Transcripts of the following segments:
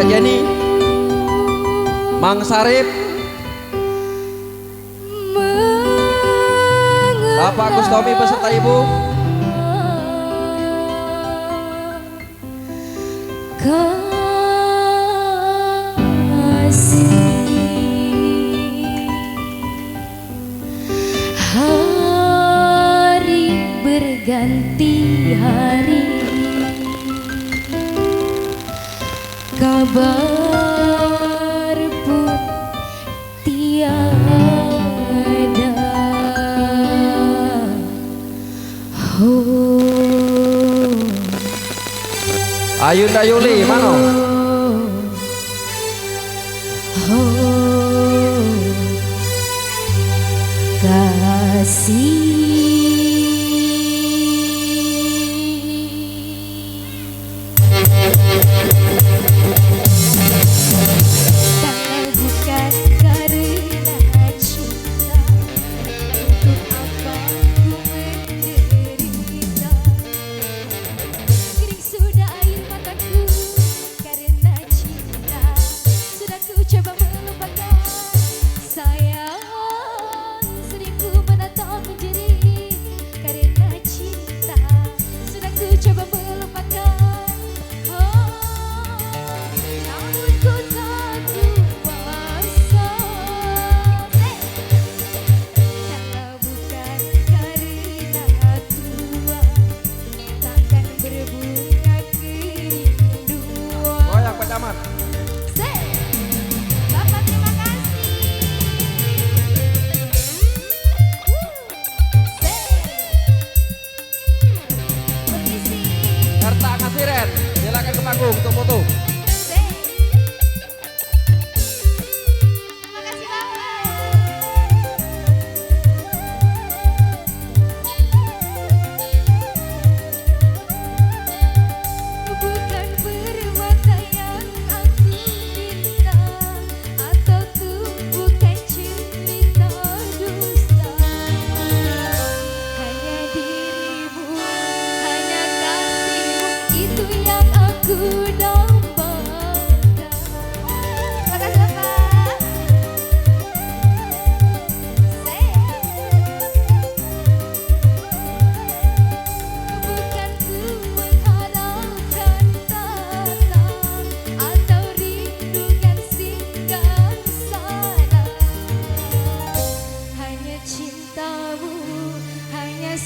Kak Jenny, Mang Sarip, Bapak Kustomi beserta Ibu. Hari berganti hari, kabar pun tiada. Ayunda Yuli, Mano. Silakan ke panggung untuk foto.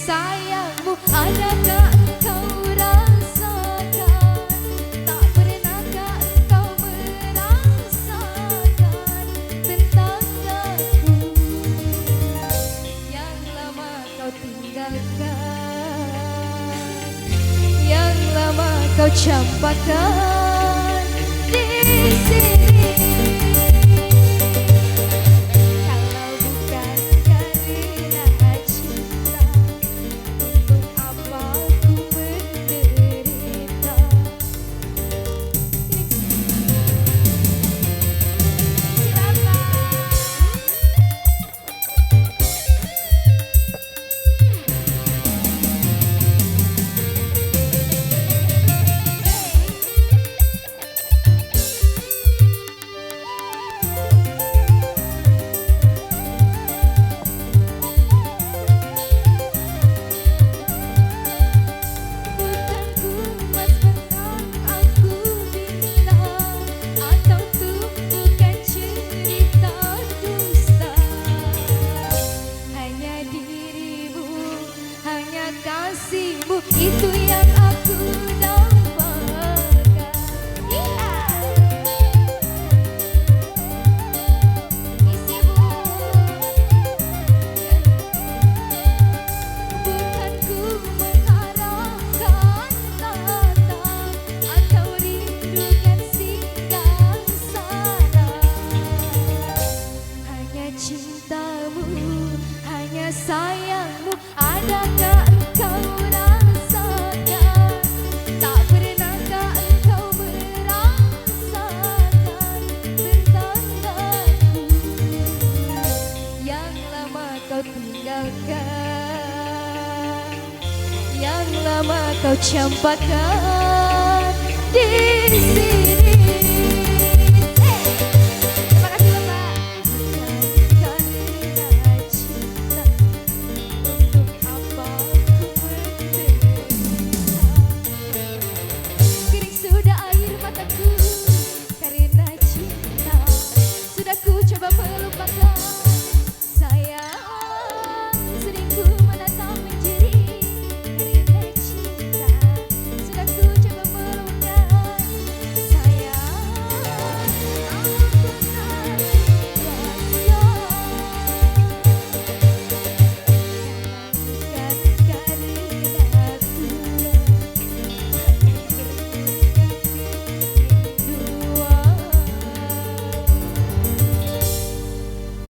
Sayangmu, adakah engkau rasakan? Tak pernahkah engkau merasakan tentang aku yang lama kau tinggalkan, yang lama kau campakkan di sini. Kasihmu itu yang aku dambakan. Isimu bukan ku mengharapkan datang atau rindukan singgah sana. Hanya cintamu, hanya sayangmu, adakah engkau rasakan? Tak pernahkah engkau merasakan tentang aku yang lama kau tinggalkan, yang lama kau campakkan di sini.